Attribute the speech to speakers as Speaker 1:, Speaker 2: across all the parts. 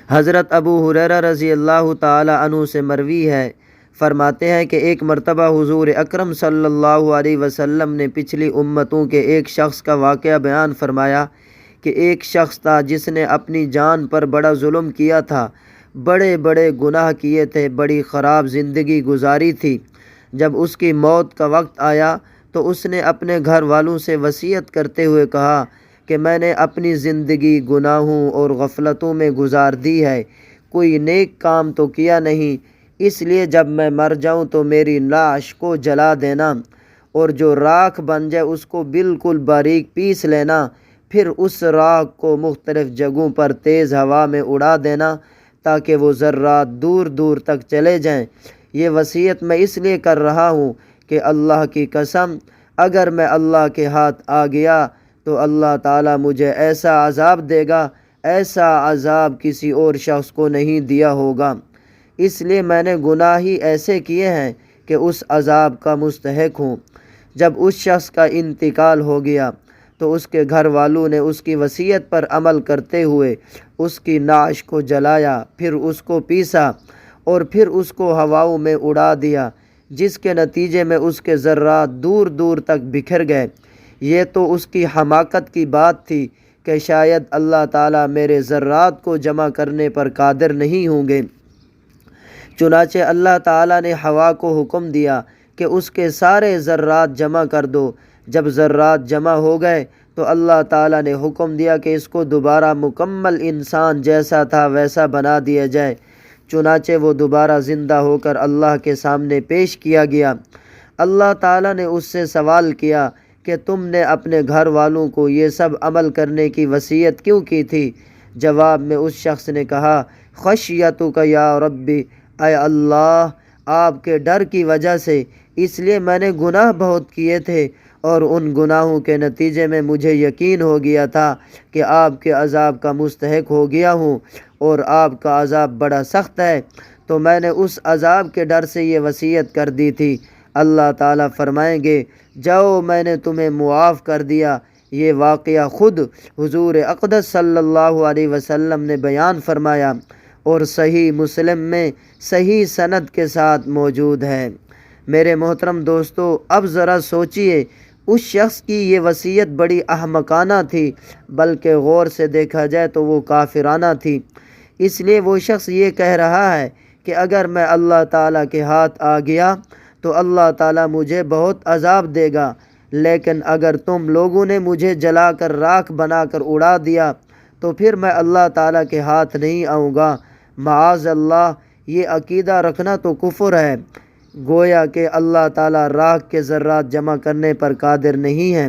Speaker 1: حضرت ابو ہریرہ رضی اللہ تعالی عنہ سے مروی ہے، فرماتے ہیں کہ ایک مرتبہ حضور اکرم صلی اللہ علیہ وسلم نے پچھلی امتوں کے ایک شخص کا واقعہ بیان فرمایا کہ ایک شخص تھا جس نے اپنی جان پر بڑا ظلم کیا تھا، بڑے بڑے گناہ کیے تھے، بڑی خراب زندگی گزاری تھی۔ جب اس کی موت کا وقت آیا تو اس نے اپنے گھر والوں سے وصیت کرتے ہوئے کہا کہ میں نے اپنی زندگی گناہوں اور غفلتوں میں گزار دی ہے، کوئی نیک کام تو کیا نہیں، اس لیے جب میں مر جاؤں تو میری لاش کو جلا دینا، اور جو راکھ بن جائے اس کو بالکل باریک پیس لینا، پھر اس راکھ کو مختلف جگہوں پر تیز ہوا میں اڑا دینا تاکہ وہ ذرات دور دور تک چلے جائیں۔ یہ وصیت میں اس لیے کر رہا ہوں کہ اللہ کی قسم، اگر میں اللہ کے ہاتھ آ گیا تو اللہ تعالیٰ مجھے ایسا عذاب دے گا، ایسا عذاب کسی اور شخص کو نہیں دیا ہوگا، اس لیے میں نے گناہ ہی ایسے کیے ہیں کہ اس عذاب کا مستحق ہوں۔ جب اس شخص کا انتقال ہو گیا تو اس کے گھر والوں نے اس کی وصیت پر عمل کرتے ہوئے اس کی نعش کو جلایا، پھر اس کو پیسا اور پھر اس کو ہواؤں میں اڑا دیا، جس کے نتیجے میں اس کے ذرات دور دور تک بکھر گئے۔ یہ تو اس کی حماقت کی بات تھی کہ شاید اللہ تعالیٰ میرے ذرات کو جمع کرنے پر قادر نہیں ہوں گے۔ چنانچہ اللہ تعالیٰ نے ہوا کو حکم دیا کہ اس کے سارے ذرات جمع کر دو۔ جب ذرات جمع ہو گئے تو اللہ تعالیٰ نے حکم دیا کہ اس کو دوبارہ مکمل انسان جیسا تھا ویسا بنا دیا جائے۔ چنانچہ وہ دوبارہ زندہ ہو کر اللہ کے سامنے پیش کیا گیا۔ اللہ تعالیٰ نے اس سے سوال کیا کہ تم نے اپنے گھر والوں کو یہ سب عمل کرنے کی وصیت کیوں کی تھی؟ جواب میں اس شخص نے کہا، خشیتک یا ربی، اے اللہ، آپ کے ڈر کی وجہ سے، اس لیے میں نے گناہ بہت کیے تھے، اور ان گناہوں کے نتیجے میں مجھے یقین ہو گیا تھا کہ آپ کے عذاب کا مستحق ہو گیا ہوں، اور آپ کا عذاب بڑا سخت ہے، تو میں نے اس عذاب کے ڈر سے یہ وصیت کر دی تھی۔ اللہ تعالیٰ فرمائیں گے، جاؤ، میں نے تمہیں معاف کر دیا۔ یہ واقعہ خود حضور اقدس صلی اللہ علیہ وسلم نے بیان فرمایا اور صحیح مسلم میں صحیح سند کے ساتھ موجود ہے۔ میرے محترم دوستو، اب ذرا سوچئے، اس شخص کی یہ وصیت بڑی احمقانہ تھی، بلکہ غور سے دیکھا جائے تو وہ کافرانہ تھی۔ اس لیے وہ شخص یہ کہہ رہا ہے کہ اگر میں اللہ تعالیٰ کے ہاتھ آ گیا تو اللہ تعالیٰ مجھے بہت عذاب دے گا، لیکن اگر تم لوگوں نے مجھے جلا کر راکھ بنا کر اڑا دیا تو پھر میں اللہ تعالیٰ کے ہاتھ نہیں آؤں گا۔ معاذ اللہ، یہ عقیدہ رکھنا تو کفر ہے۔ گویا کہ اللہ تعالیٰ راکھ کے ذرات جمع کرنے پر قادر نہیں ہے۔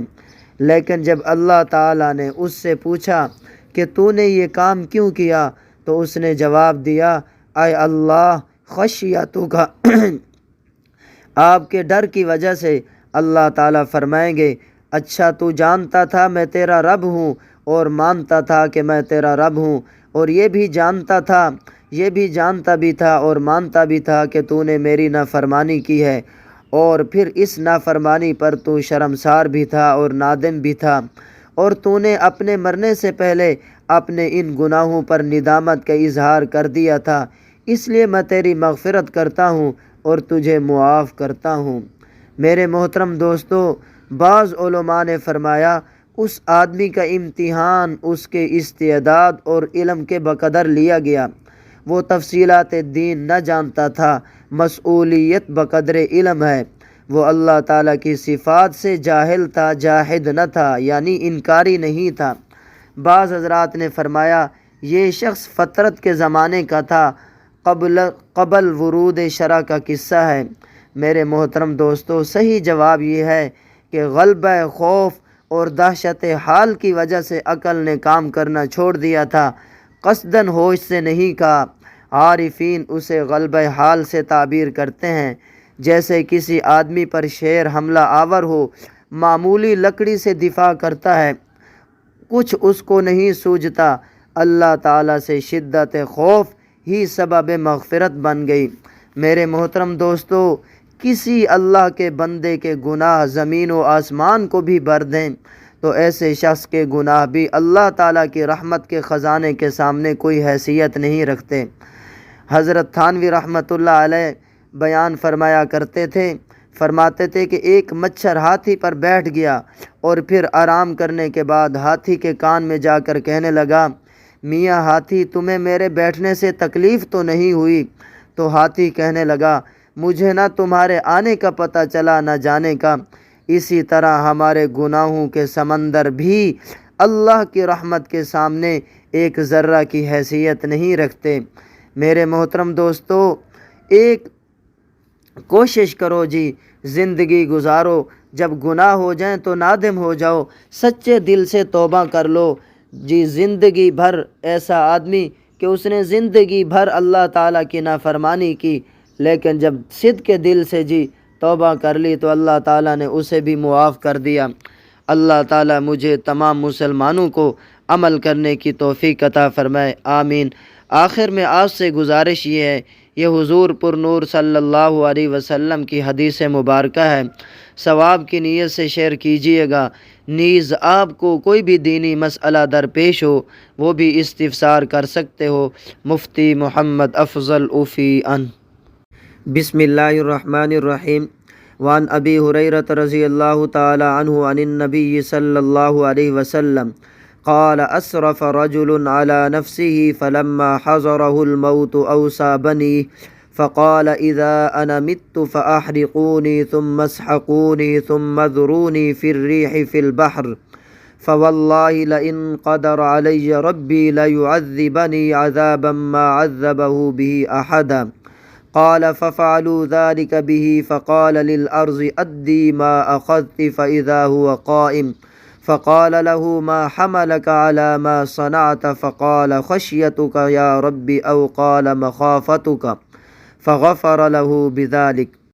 Speaker 1: لیکن جب اللہ تعالیٰ نے اس سے پوچھا کہ تو نے یہ کام کیوں کیا، تو اس نے جواب دیا، اے اللہ، خشیتک، آپ کے ڈر کی وجہ سے۔ اللہ تعالیٰ فرمائیں گے، اچھا تو جانتا تھا میں تیرا رب ہوں، اور مانتا تھا کہ میں تیرا رب ہوں، اور یہ بھی جانتا بھی تھا اور مانتا بھی تھا کہ تو نے میری نافرمانی کی ہے، اور پھر اس نافرمانی پر تو شرمسار بھی تھا اور نادم بھی تھا، اور تو نے اپنے مرنے سے پہلے اپنے ان گناہوں پر ندامت کا اظہار کر دیا تھا، اس لیے میں تیری مغفرت کرتا ہوں اور تجھے معاف کرتا ہوں۔ میرے محترم دوستو، بعض علماء نے فرمایا، اس آدمی کا امتحان اس کے استعداد اور علم کے بقدر لیا گیا۔ وہ تفصیلات دین نہ جانتا تھا، مسئولیت بقدر علم ہے۔ وہ اللہ تعالیٰ کی صفات سے جاہل تھا، جاحد نہ تھا، یعنی انکاری نہیں تھا۔ بعض حضرات نے فرمایا، یہ شخص فطرت کے زمانے کا تھا، قبل ورود شرع کا قصہ ہے۔ میرے محترم دوستو، صحیح جواب یہ ہے کہ غلبہ خوف اور دہشت حال کی وجہ سے عقل نے کام کرنا چھوڑ دیا تھا، قصداً ہوش سے نہیں کہا۔ عارفین اسے غلبہ حال سے تعبیر کرتے ہیں، جیسے کسی آدمی پر شیر حملہ آور ہو، معمولی لکڑی سے دفاع کرتا ہے، کچھ اس کو نہیں سوجھتا، اللہ تعالیٰ سے شدت خوف ہی سبب مغفرت بن گئی۔ میرے محترم دوستو، کسی اللہ کے بندے کے گناہ زمین و آسمان کو بھی بھر دیں تو تو ایسے شخص کے گناہ بھی اللہ تعالیٰ کی رحمت کے خزانے کے سامنے کوئی حیثیت نہیں رکھتے۔ حضرت تھانوی رحمۃ اللہ علیہ بیان فرمایا کرتے تھے، فرماتے تھے کہ ایک مچھر ہاتھی پر بیٹھ گیا اور پھر آرام کرنے کے بعد ہاتھی کے کان میں جا کر کہنے لگا، میاں ہاتھی، تمہیں میرے بیٹھنے سے تکلیف تو نہیں ہوئی؟ تو ہاتھی کہنے لگا، مجھے نہ تمہارے آنے کا پتہ چلا نہ جانے کا۔ اسی طرح ہمارے گناہوں کے سمندر بھی اللہ کی رحمت کے سامنے ایک ذرہ کی حیثیت نہیں رکھتے۔ میرے محترم دوستو، ایک کوشش کرو جی، زندگی گزارو، جب گناہ ہو جائیں تو نادم ہو جاؤ، سچے دل سے توبہ کر لو جی۔ زندگی بھر ایسا آدمی کہ اس نے زندگی بھر اللہ تعالیٰ کی نافرمانی کی، لیکن جب صدق کے دل سے جی توبہ کر لی تو اللہ تعالیٰ نے اسے بھی معاف کر دیا۔ اللہ تعالیٰ مجھے تمام مسلمانوں کو عمل کرنے کی توفیق عطا فرمائے، آمین۔ آخر میں آپ سے گزارش یہ ہے، یہ حضور پر نور صلی اللہ علیہ وسلم کی حدیث مبارکہ ہے، ثواب کی نیت سے شیئر کیجئے گا۔ نیز آپ کو کوئی بھی دینی مسئلہ درپیش ہو وہ بھی استفسار کر سکتے ہو۔ مفتی محمد افضل اوفی ان۔ بسم اللہ الرحمن الرحیم۔ وعن ابی ہریرہ رضی اللہ تعالی عنہ عن النبی صلی اللہ علیہ وسلم قال اسرف رجل على نفسه فلما حضره الموت اوصى بنيه فقال اذا انا مت فاحرقوني ثم اسحقوني ثم ذروني في الريح في البحر فوالله لئن قدر علي ربي ليعذبني عذابا ما عذبه به احدا قال ففعلوا ذلك به فقال للأرض أدي ما أخذت فإذا هو قائم فقال له ما حملك على ما صنعت فقال خشيتك يا رب أو قال مخافتك فغفر له بذلك۔